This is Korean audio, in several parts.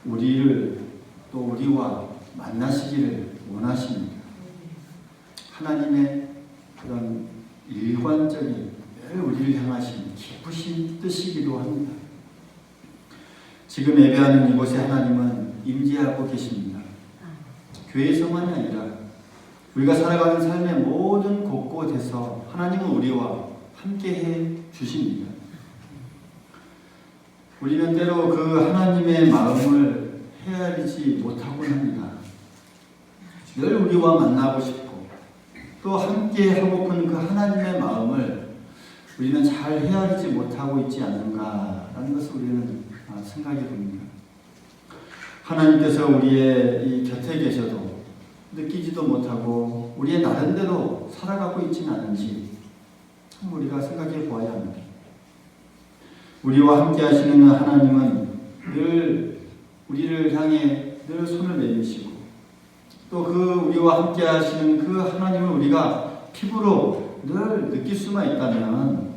우리를 또 우리와 만나시기를 원하십니다. 하나님의 그런 일관적인 늘 우리를 향하신 기쁘신 뜻이기도 합니다. 지금 예배하는 이곳에 하나님은 임재하고 계십니다. 교회에서만이 아니라 우리가 살아가는 삶의 모든 곳곳에서 하나님은 우리와 함께해 주십니다. 우리는 때로 그 하나님의 마음을 헤아리지 못하곤 합니다. 늘 우리와 만나고 싶고 또 함께 하고픈 그 하나님의 마음을 우리는 잘 헤아리지 못하고 있지 않는가라는 것을 우리는 생각해 봅니다. 하나님께서 우리의 이 곁에 계셔도 느끼지도 못하고 우리의 나름대로 살아가고 있지는 않은지 참 우리가 생각해 보아야 합니다. 우리와 함께 하시는 하나님은 늘 우리를 향해 늘 손을 내미시고 또 그 우리와 함께 하시는 그 하나님을 우리가 피부로 늘 느낄 수만 있다면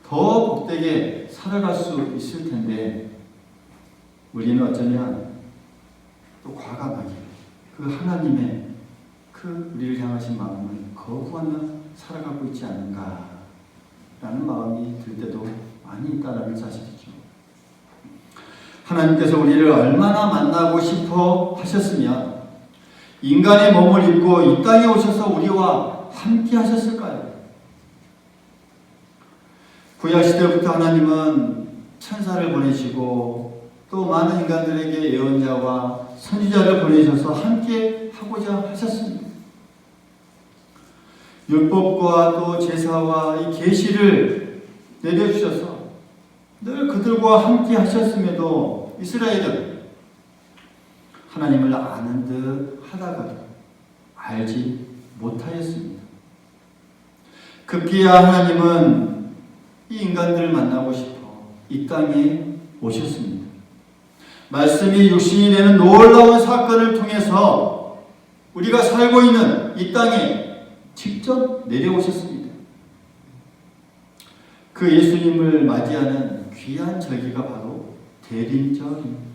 더 복되게 살아갈 수 있을 텐데 우리는 어쩌면 또 과감하게 그 하나님의 그 우리를 향하신 마음을 거부하며 살아가고 있지 않는가라는 마음이 들 때도 많이 있다는 사실이죠. 하나님께서 우리를 얼마나 만나고 싶어 하셨으면 인간의 몸을 입고 이 땅에 오셔서 우리와 함께 하셨을까요? 구약시대부터 하나님은 천사를 보내시고 또 많은 인간들에게 예언자와 선지자를 보내셔서 함께 하고자 하셨습니다. 율법과 또 제사와 이 계시를 내려주셔서 늘 그들과 함께 하셨음에도 이스라엘은 하나님을 아는 듯 하다가도 알지 못하였습니다. 급기야 하나님은 이 인간들을 만나고 싶어 이 땅에 오셨습니다. 말씀이 육신이 되는 놀라운 사건을 통해서 우리가 살고 있는 이 땅에 직접 내려오셨습니다. 그 예수님을 맞이하는 귀한 절기가 바로 대림절입니다.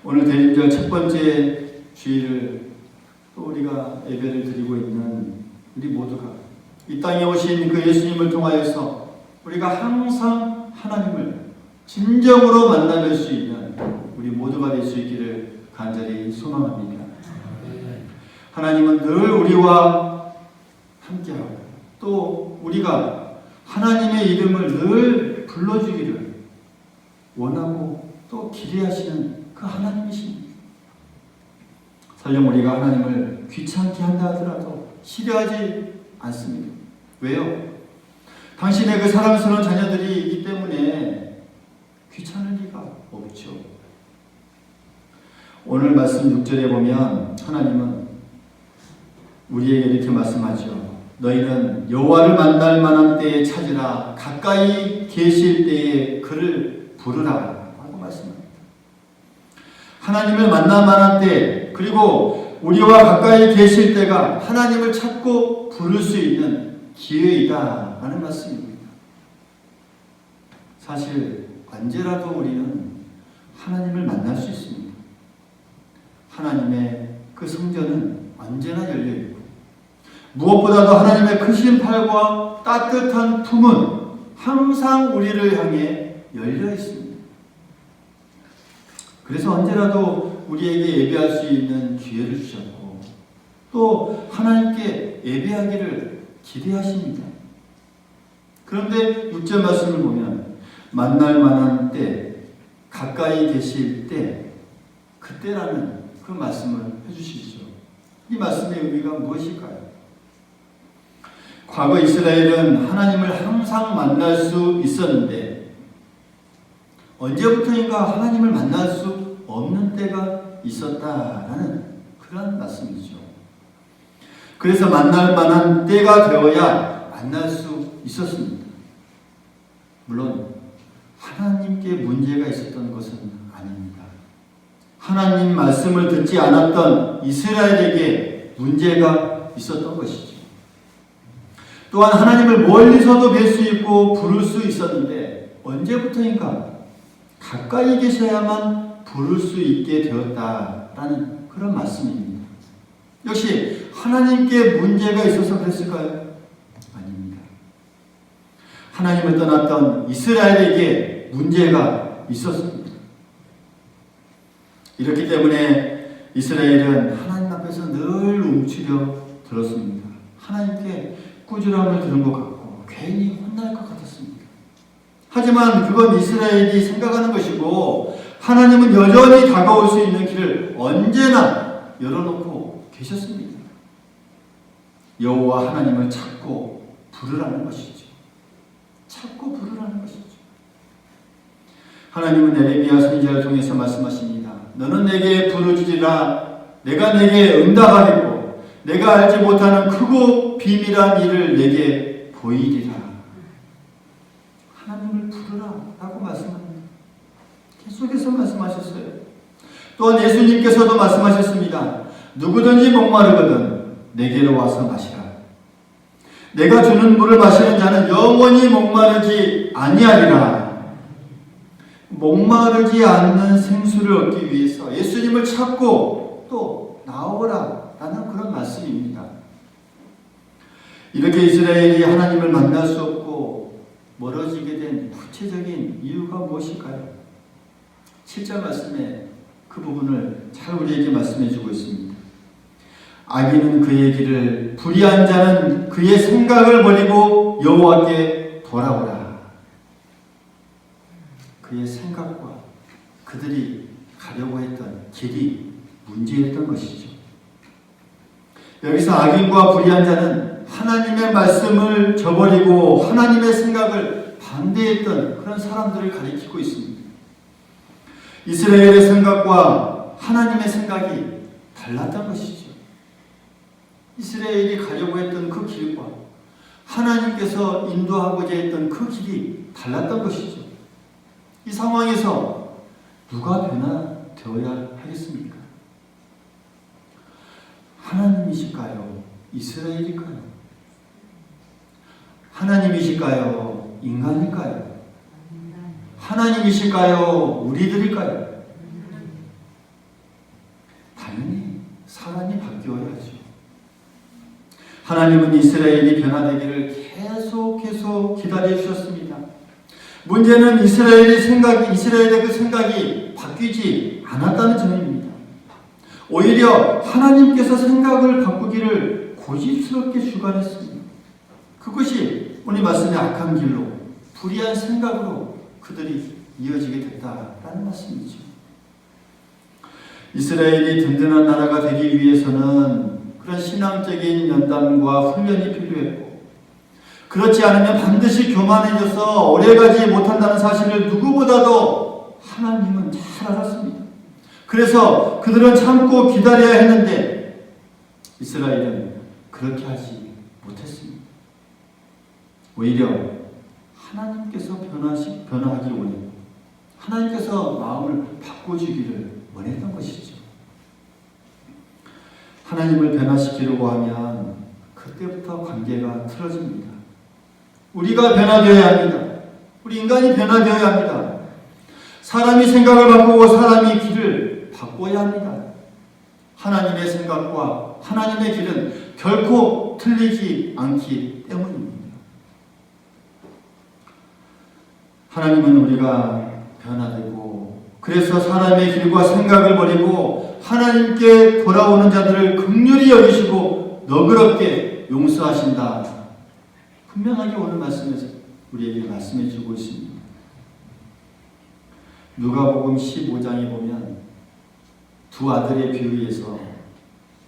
오늘 대림절 첫 번째 주일을 또 우리가 예배를 드리고 있는 우리 모두가 이 땅에 오신 그 예수님을 통하여서 우리가 항상 하나님을 진정으로 만나뵐 수 있는 우리 모두가 될 수 있기를 간절히 소망합니다. 하나님은 늘 우리와 함께하고 또 우리가 하나님의 이름을 늘 불러주기를 원하고 또 기대하시는 그 하나님이십니다. 설령 우리가 하나님을 귀찮게 한다 하더라도 싫어하지 않습니다. 왜요? 당신의 그 사랑스러운 자녀들이 있기 때문에 귀찮을 리가 없죠. 오늘 말씀 6절에 보면 하나님은 우리에게 이렇게 말씀하죠. 너희는 여호와를 만날 만한 때에 찾으라. 가까이 계실 때에 그를 부르라. 라고 말씀합니다. 하나님을 만날 만한 때 그리고 우리와 가까이 계실 때가 하나님을 찾고 부를 수 있는 기회이다 라는 말씀입니다. 사실 언제라도 우리는 하나님을 만날 수 있습니다. 하나님의 그 성전은 언제나 열려있고 무엇보다도 하나님의 크신 팔과 따뜻한 품은 항상 우리를 향해 열려 있습니다. 그래서 언제라도 우리에게 예배할 수 있는 기회를 주셨고 또 하나님께 예배하기를 기대하십니다. 그런데 6절 말씀을 보면 만날 만한 때, 가까이 계실 때, 그때라는 그 말씀을 해주시죠. 이 말씀의 의미가 무엇일까요? 과거 이스라엘은 하나님을 항상 만날 수 있었는데 언제부터인가 하나님을 만날 수 없는 때가 있었다라는 그런 말씀이죠. 그래서 만날 만한 때가 되어야 만날 수 있었습니다. 물론 하나님께 문제가 있었던 것은 아닙니다. 하나님 말씀을 듣지 않았던 이스라엘에게 문제가 있었던 것이죠. 또한 하나님을 멀리서도 뵐 수 있고 부를 수 있었는데 언제부터인가 가까이 계셔야만 부를 수 있게 되었다라는 그런 말씀입니다. 역시 하나님께 문제가 있어서 그랬을까요? 아닙니다. 하나님을 떠났던 이스라엘에게 문제가 있었습니다. 이렇기 때문에 이스라엘은 하나님 앞에서 늘 움츠려 들었습니다. 하나님께 꾸지람을 들은 것 같고 괜히 혼날 것 같았습니다. 하지만 그건 이스라엘이 생각하는 것이고 하나님은 여전히 다가올 수 있는 길을 언제나 열어놓고 계셨습니다. 여호와 하나님을 찾고 부르라는 것이죠. 찾고 부르라는 것이죠. 하나님은 에레미야 선지자를 통해서 말씀하십니다. 너는 내게 부르짖으라. 내가 내게 응답하겠고 내가 알지 못하는 크고 비밀한 일을 내게 보이리라. 하나님을 부르라 라고 말씀합니다. 계속해서 말씀하셨어요. 또한 예수님께서도 말씀하셨습니다. 누구든지 목마르거든 내게로 와서 마시라. 내가 주는 물을 마시는 자는 영원히 목마르지 아니하리라. 목마르지 않는 생수를 얻기 위해서 예수님을 찾고 또 나오라 라는 그런 말씀입니다. 이렇게 이스라엘이 하나님을 만날 수 없고 멀어지게 된 구체적인 이유가 무엇일까요? 7절 말씀에 그 부분을 잘 우리에게 말씀해 주고 있습니다. 악인은 그의 길을, 불의한 자는 그의 생각을 버리고 여호와께 돌아오라. 그의 생각과 그들이 가려고 했던 길이 문제였던 것이죠. 여기서 악인과 불의한 자는 하나님의 말씀을 저버리고 하나님의 생각을 반대했던 그런 사람들을 가리키고 있습니다. 이스라엘의 생각과 하나님의 생각이 달랐던 것이죠. 이스라엘이 가려고 했던 그 길과 하나님께서 인도하고자 했던 그 길이 달랐던 것이죠. 이 상황에서 누가 변화되어야 하겠습니까? 하나님이실까요? 이스라엘일까요? 하나님이실까요? 인간일까요? 하나님이실까요? 우리들일까요? 당연히 사람이 바뀌어야 하죠. 하나님은 이스라엘이 변화되기를 계속 기다려 주셨습니다. 문제는 이스라엘의 그 생각이 바뀌지 않았다는 점입니다. 오히려 하나님께서 생각을 바꾸기를 고집스럽게 주관했습니다. 그것이 오늘 말씀의 악한 길로, 불의한 생각으로 그들이 이어지게 됐다라는 말씀이죠. 이스라엘이 든든한 나라가 되기 위해서는 그런 신앙적인 연단과 훈련이 필요했고, 그렇지 않으면 반드시 교만해져서 오래가지 못한다는 사실을 누구보다도 하나님은 잘 알았습니다. 그래서 그들은 참고 기다려야 했는데 이스라엘은 그렇게 하지 못했습니다. 오히려 하나님께서 변화하기 원했고 하나님께서 마음을 바꿔주기를 원했던 것이죠. 하나님을 변화시키려고 하면 그때부터 관계가 틀어집니다. 우리가 변화되어야 합니다. 우리 인간이 변화되어야 합니다. 사람이 생각을 바꾸고 사람이 길을 바꿔야 합니다. 하나님의 생각과 하나님의 길은 결코 틀리지 않기 때문입니다. 하나님은 우리가 변화되고 그래서 사람의 길과 생각을 버리고 하나님께 돌아오는 자들을 긍휼히 여기시고 너그럽게 용서하신다. 분명하게 오늘 말씀에서 우리에게 말씀해 주고 있습니다. 누가복음 15장에 보면 두 아들의 비유에서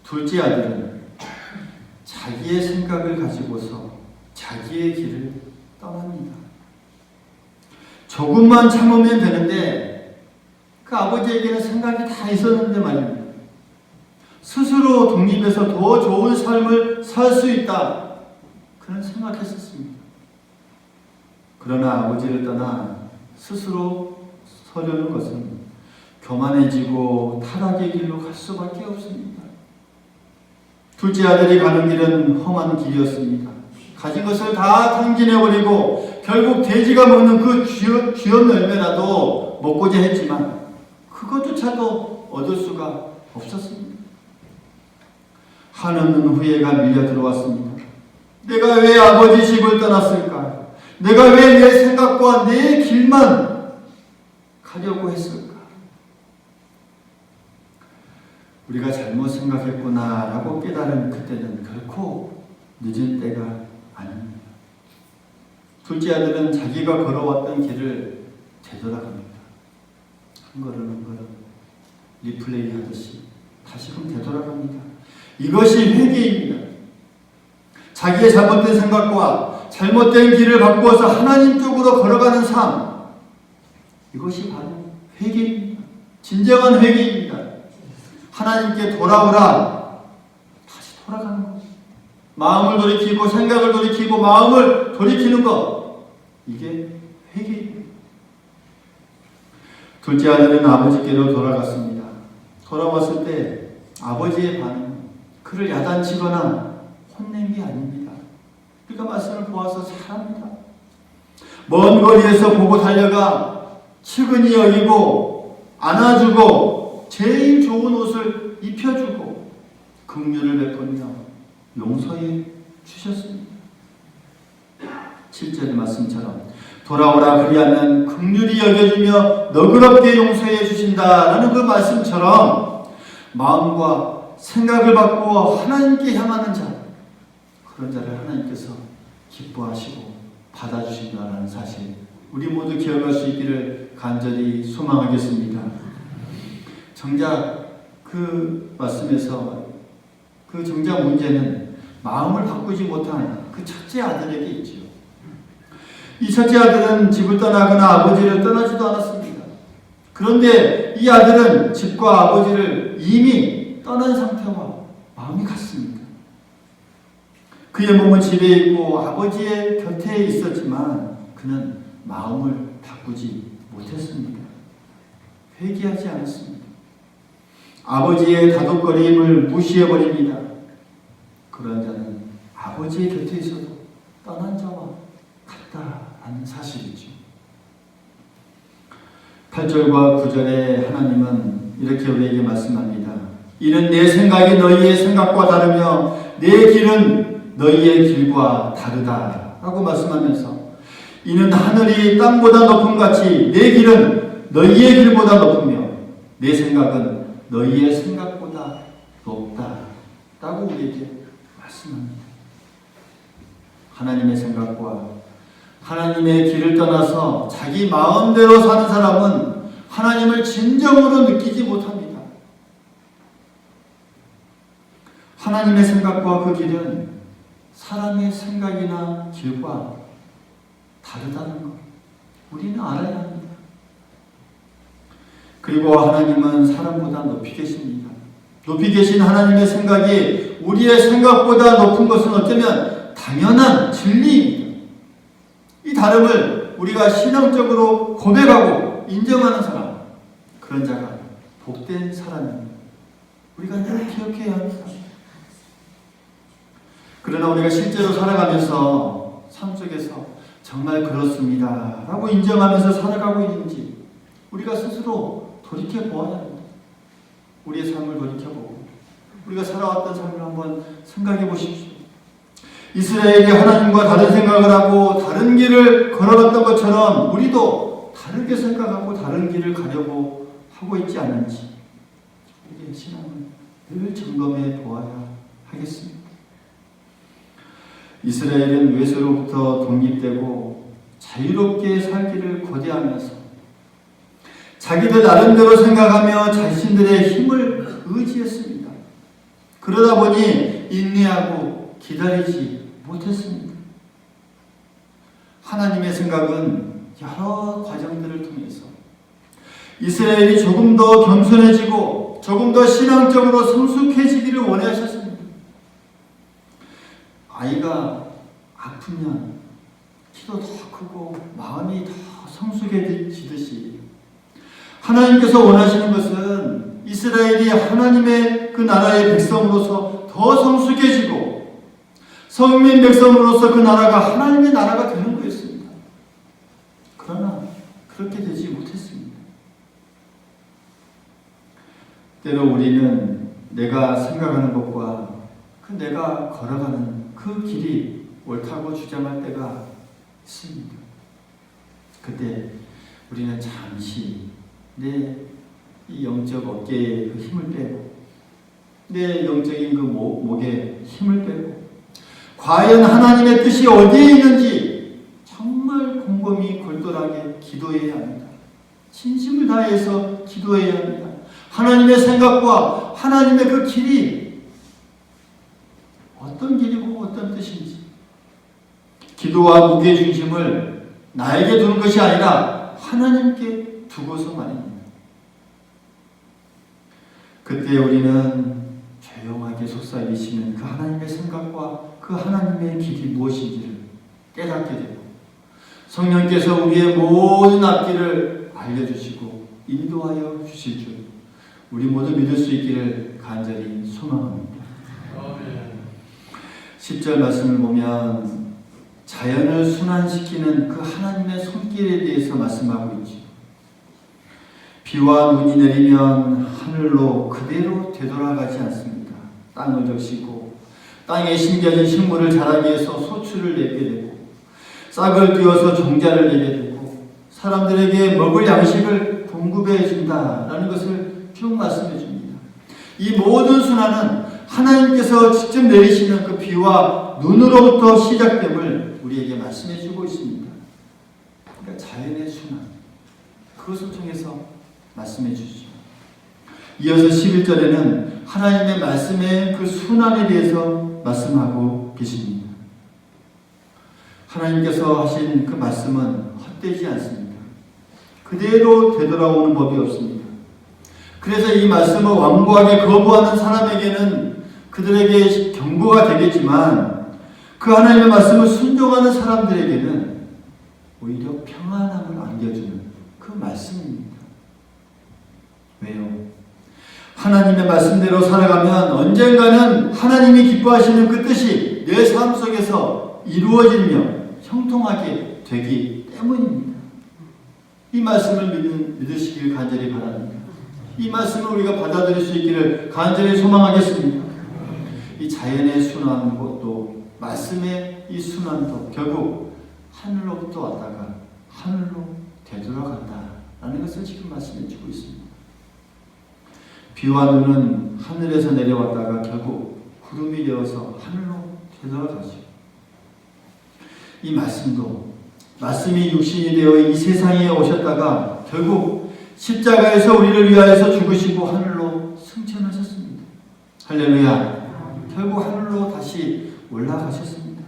둘째 아들은 자기의 생각을 가지고서 자기의 길을 떠납니다. 조금만 참으면 되는데 그 아버지에게는 생각이 다 있었는데 말입니다. 스스로 독립해서 더 좋은 삶을 살 수 있다. 그런 생각했었습니다. 그러나 아버지를 떠나 스스로 서려는 것은 교만해지고 타락의 길로 갈 수밖에 없습니다. 둘째 아들이 가는 길은 험한 길이었습니다. 가진 것을 다 탕진해버리고 결국 돼지가 먹는 그 쥐었 열매라도 먹고자 했지만 그것조차도 얻을 수가 없었습니다. 한없는 후회가 밀려 들어왔습니다. 내가 왜 아버지 집을 떠났을까? 내가 왜 내 생각과 내 길만 가려고 했을까? 우리가 잘못 생각했구나라고 깨달은 그때는 결코 늦은 때가 아닙니다. 둘째 아들은 자기가 걸어왔던 길을 되돌아갑니다. 한 걸음 한 걸음 리플레이 하듯이 다시금 되돌아갑니다. 이것이 회개입니다. 자기의 잘못된 생각과 잘못된 길을 바꾸어서 하나님 쪽으로 걸어가는 삶, 이것이 바로 회개입니다. 진정한 회개입니다. 하나님께 돌아오라. 다시 돌아가는 것. 마음을 돌이키고 생각을 돌이키고 마음을 돌이키는 것. 이게 회개입니다. 둘째 아들은 아버지께로 돌아갔습니다. 돌아왔을 때 아버지의 반응은 그를 야단치거나 혼낸 게 아닙니다. 우리가 말씀을 보아서 잘합니다. 먼 거리에서 보고 달려가 측은히 여기고 안아주고 제일 좋은 옷을 입혀주고 긍휼을 베풀며 용서해 주셨습니다. 7절의 말씀처럼 돌아오라 그리하면 긍휼히 여겨주며 너그럽게 용서해 주신다라는 그 말씀처럼 마음과 생각을 바꾸어 하나님께 향하는 자, 그런 자를 하나님께서 기뻐하시고 받아주신다는 사실, 우리 모두 기억할 수 있기를 간절히 소망하겠습니다. 정작 그 말씀에서 그 정작 문제는 마음을 바꾸지 못한 그 첫째 아들에게 있지요. 이 첫째 아들은 집을 떠나거나 아버지를 떠나지도 않았습니다. 그런데 이 아들은 집과 아버지를 이미 떠난 상태와 마음이 같습니다. 그의 몸은 집에 있고 아버지의 곁에 있었지만 그는 마음을 바꾸지 못했습니다. 회개하지 않았습니다. 아버지의 다독거림을 무시해버립니다. 그런 자는 아버지의 곁에 있어도 떠난 자와 같다는 사실이죠. 8절과 9절에 하나님은 이렇게 우리에게 말씀합니다. 이는 내 생각이 너희의 생각과 다르며 내 길은 너희의 길과 다르다 라고 말씀하면서, 이는 하늘이 땅보다 높음 같이 내 길은 너희의 길보다 높으며 내 생각은 너희의 생각보다 높다 라고 우리에게 말씀합니다. 하나님의 생각과 하나님의 길을 떠나서 자기 마음대로 사는 사람은 하나님을 진정으로 느끼지 못합니다. 하나님의 생각과 그 길은 사람의 생각이나 길과 다르다는 것, 우리는 알아야 합니다. 그리고 하나님은 사람보다 높이 계십니다. 높이 계신 하나님의 생각이 우리의 생각보다 높은 것은 어쩌면 당연한 진리입니다. 이 다름을 우리가 신앙적으로 고백하고 인정하는 사람, 그런 자가 복된 사람입니다. 우리가 늘 기억해야 합니다. 그러나 우리가 실제로 살아가면서 삶 속에서 정말 그렇습니다 라고 인정하면서 살아가고 있는지 우리가 스스로 돌이켜보아야 합니다. 우리의 삶을 돌이켜보고 우리가 살아왔던 삶을 한번 생각해 보십시오. 이스라엘이 하나님과 다른 생각을 하고 다른 길을 걸어갔던 것처럼 우리도 다르게 생각하고 다른 길을 가려고 하고 있지 않은지 우리의 신앙을 늘 점검해 보아야 하겠습니다. 이스라엘은 외세로부터 독립되고 자유롭게 살기를 고대하면서 자기들 나름대로 생각하며 자신들의 힘을 의지했습니다. 그러다 보니 인내하고 기다리지 못했습니다. 하나님의 생각은 여러 과정들을 통해서 이스라엘이 조금 더 겸손해지고 조금 더 신앙적으로 성숙해지기를 원하셨습니다. 아이가 아프면 키도 더 크고 마음이 더 성숙해지듯이 하나님께서 원하시는 것은 이스라엘이 하나님의 그 나라의 백성으로서 더 성숙해지고 성민 백성으로서 그 나라가 하나님의 나라가 되는 거였습니다. 그러나 그렇게 되지 못했습니다. 때로 우리는 내가 생각하는 것과 그 내가 걸어가는 그 길이 옳다고 주장할 때가 있습니다. 그때 우리는 잠시 내 이 영적 어깨에 그 힘을 빼고 내 영적인 그 목에 힘을 빼고 과연 하나님의 뜻이 어디에 있는지 정말 곰곰이 골똘하게 기도해야 합니다. 진심을 다해서 기도해야 합니다. 하나님의 생각과 하나님의 그 길이 어떤 길이고 어떤 뜻인지 기도와 무게중심을 나에게 두는 것이 아니라 하나님께 두고서 말입니다. 그때 우리는 조용하게 속삭이시는 그 하나님의 생각과 그 하나님의 길이 무엇인지를 깨닫게 되고 성령께서 우리의 모든 앞길을 알려주시고 인도하여 주실 줄 우리 모두 믿을 수 있기를 간절히 소망합니다. 10절 말씀을 보면 자연을 순환시키는 그 하나님의 손길에 대해서 말씀하고 있죠. 비와 눈이 내리면 하늘로 그대로 되돌아가지 않습니다. 땅을 적시고 땅에 심겨진 식물을 자라기 위해서 소출을 내게 되고 싹을 띄워서 종자를 내게 되고 사람들에게 먹을 양식을 공급해 준다라는 것을 쭉 말씀해 줍니다. 이 모든 순환은 하나님께서 직접 내리시는 그 비와 눈으로부터 시작됨을 우리에게 말씀해 주고 있습니다. 그러니까 자연의 순환, 그것을 통해서 말씀해 주시죠. 이어서 11절에는 하나님의 말씀의 그 순환에 대해서 말씀하고 계십니다. 하나님께서 하신 그 말씀은 헛되지 않습니다. 그대로 되돌아오는 법이 없습니다. 그래서 이 말씀을 완고하게 거부하는 사람에게는 그들에게 경고가 되겠지만 그 하나님의 말씀을 순종하는 사람들에게는 오히려 평안함을 안겨주는 그 말씀입니다. 왜요? 하나님의 말씀대로 살아가면 언젠가는 하나님이 기뻐하시는 그 뜻이 내 삶 속에서 이루어지며 형통하게 되기 때문입니다. 이 말씀을 믿으시길 간절히 바랍니다. 이 말씀을 우리가 받아들일 수 있기를 간절히 소망하겠습니다. 이 자연의 순환도 말씀의 이 순환도 결국 하늘로부터 왔다가 하늘로 되돌아간다라는 것을 지금 말씀해 주고 있습니다. 비와 눈은 하늘에서 내려왔다가 결국 구름이 되어서 하늘로 되돌아가죠. 이 말씀도 말씀이 육신이 되어 이 세상에 오셨다가 결국 십자가에서 우리를 위하여서 죽으시고 하늘로 승천하셨습니다. 할렐루야. 결국 하늘로 다시 올라가셨습니다.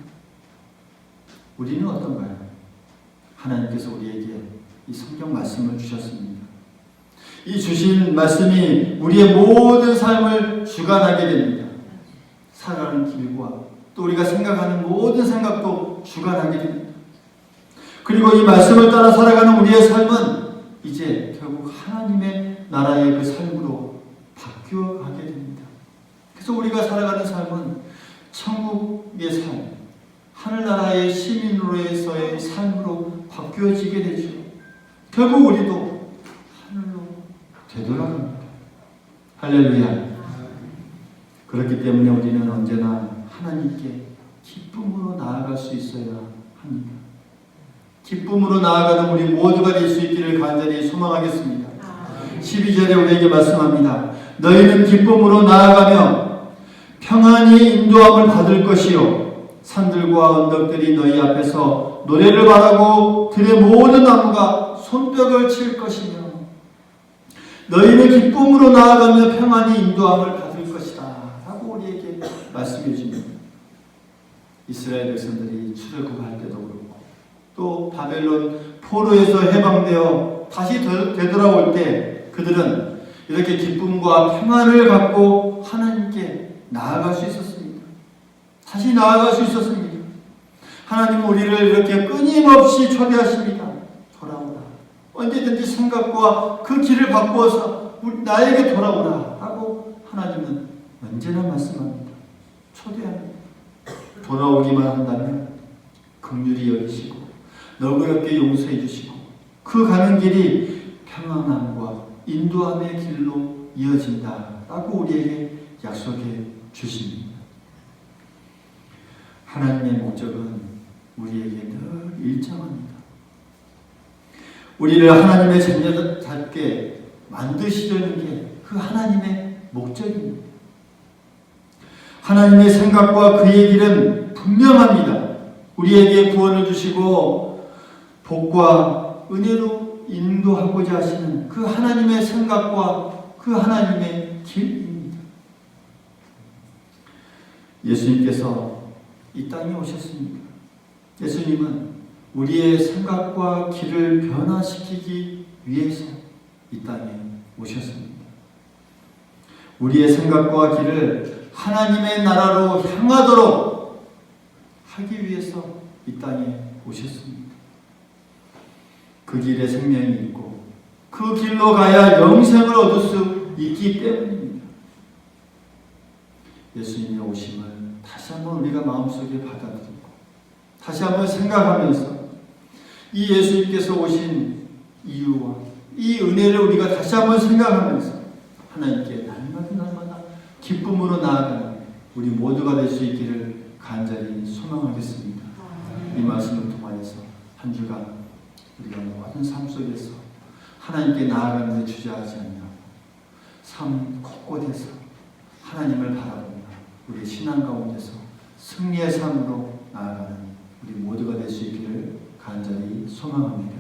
우리는 어떤가요? 하나님께서 우리에게 이 성경 말씀을 주셨습니다. 이 주신 말씀이 우리의 모든 삶을 주관하게 됩니다. 살아가는 길과 또 우리가 생각하는 모든 생각도 주관하게 됩니다. 그리고 이 말씀을 따라 살아가는 우리의 삶은 이제 결국 하나님의 나라의 그 삶으로 바뀌어가게 됩니다. 그래서 우리가 살아가는 삶은 천국의 삶, 하늘나라의 시민으로서의 삶으로 바뀌어지게 되죠. 결국 우리도 하늘로 되돌아갑니다. 할렐루야. 그렇기 때문에 우리는 언제나 하나님께 기쁨으로 나아갈 수 있어야 합니다. 기쁨으로 나아가는 우리 모두가 될 수 있기를 간절히 소망하겠습니다. 12절에 우리에게 말씀합니다. 너희는 기쁨으로 나아가며 평안히 인도함을 받을 것이요 산들과 언덕들이 너희 앞에서 노래를 바라고 들의 모든 나무가 손뼉을 칠 것이며 너희는 기쁨으로 나아가며 평안히 인도함을 받을 것이다 라고 우리에게 말씀해 줍니다. 이스라엘 백성들이 출애굽할 때도 그렇고 또 바벨론 포로에서 해방되어 다시 되돌아올 때 그들은 이렇게 기쁨과 평안을 갖고 하나님께 나아갈 수 있었습니다. 다시 나아갈 수 있었습니다. 하나님은 우리를 이렇게 끊임없이 초대하십니다. 돌아오라. 언제든지 생각과 그 길을 바꾸어서 나에게 돌아오라 하고 하나님은 언제나 말씀합니다. 초대합니다. 돌아오기만 한다면 긍휼히 여기시고 너그럽게 용서해 주시고 그 가는 길이 평안함과 인도함의 길로 이어진다라고 우리에게 약속해 주십니다. 하나님의 목적은 우리에게 늘 일정합니다. 우리를 하나님의 자녀답게 만드시려는 게 그 하나님의 목적입니다. 하나님의 생각과 그의 길은 분명합니다. 우리에게 구원을 주시고 복과 은혜로 인도하고자 하시는 그 하나님의 생각과 그 하나님의 길입니다. 예수님께서 이 땅에 오셨습니다. 예수님은 우리의 생각과 길을 변화시키기 위해서 이 땅에 오셨습니다. 우리의 생각과 길을 하나님의 나라로 향하도록 하기 위해서 이 땅에 오셨습니다. 그 길에 생명이 있고 그 길로 가야 영생을 얻을 수 있기 때문입니다. 예수님의 오심을 다시 한번 우리가 마음속에 받아들이고 다시 한번 생각하면서 이 예수님께서 오신 이유와 이 은혜를 우리가 다시 한번 생각하면서 하나님께 날마다 기쁨으로 나아가는 우리 모두가 될 수 있기를 간절히 소망하겠습니다. 이 말씀을 통하여서 한 주간 우리가 모든 삶 속에서 하나님께 나아가는 데 주저하지 않냐고 삶 곳곳에서 하나님을 바라보며 우리 신앙 가운데서 승리의 삶으로 나아가는 우리 모두가 될 수 있기를 간절히 소망합니다.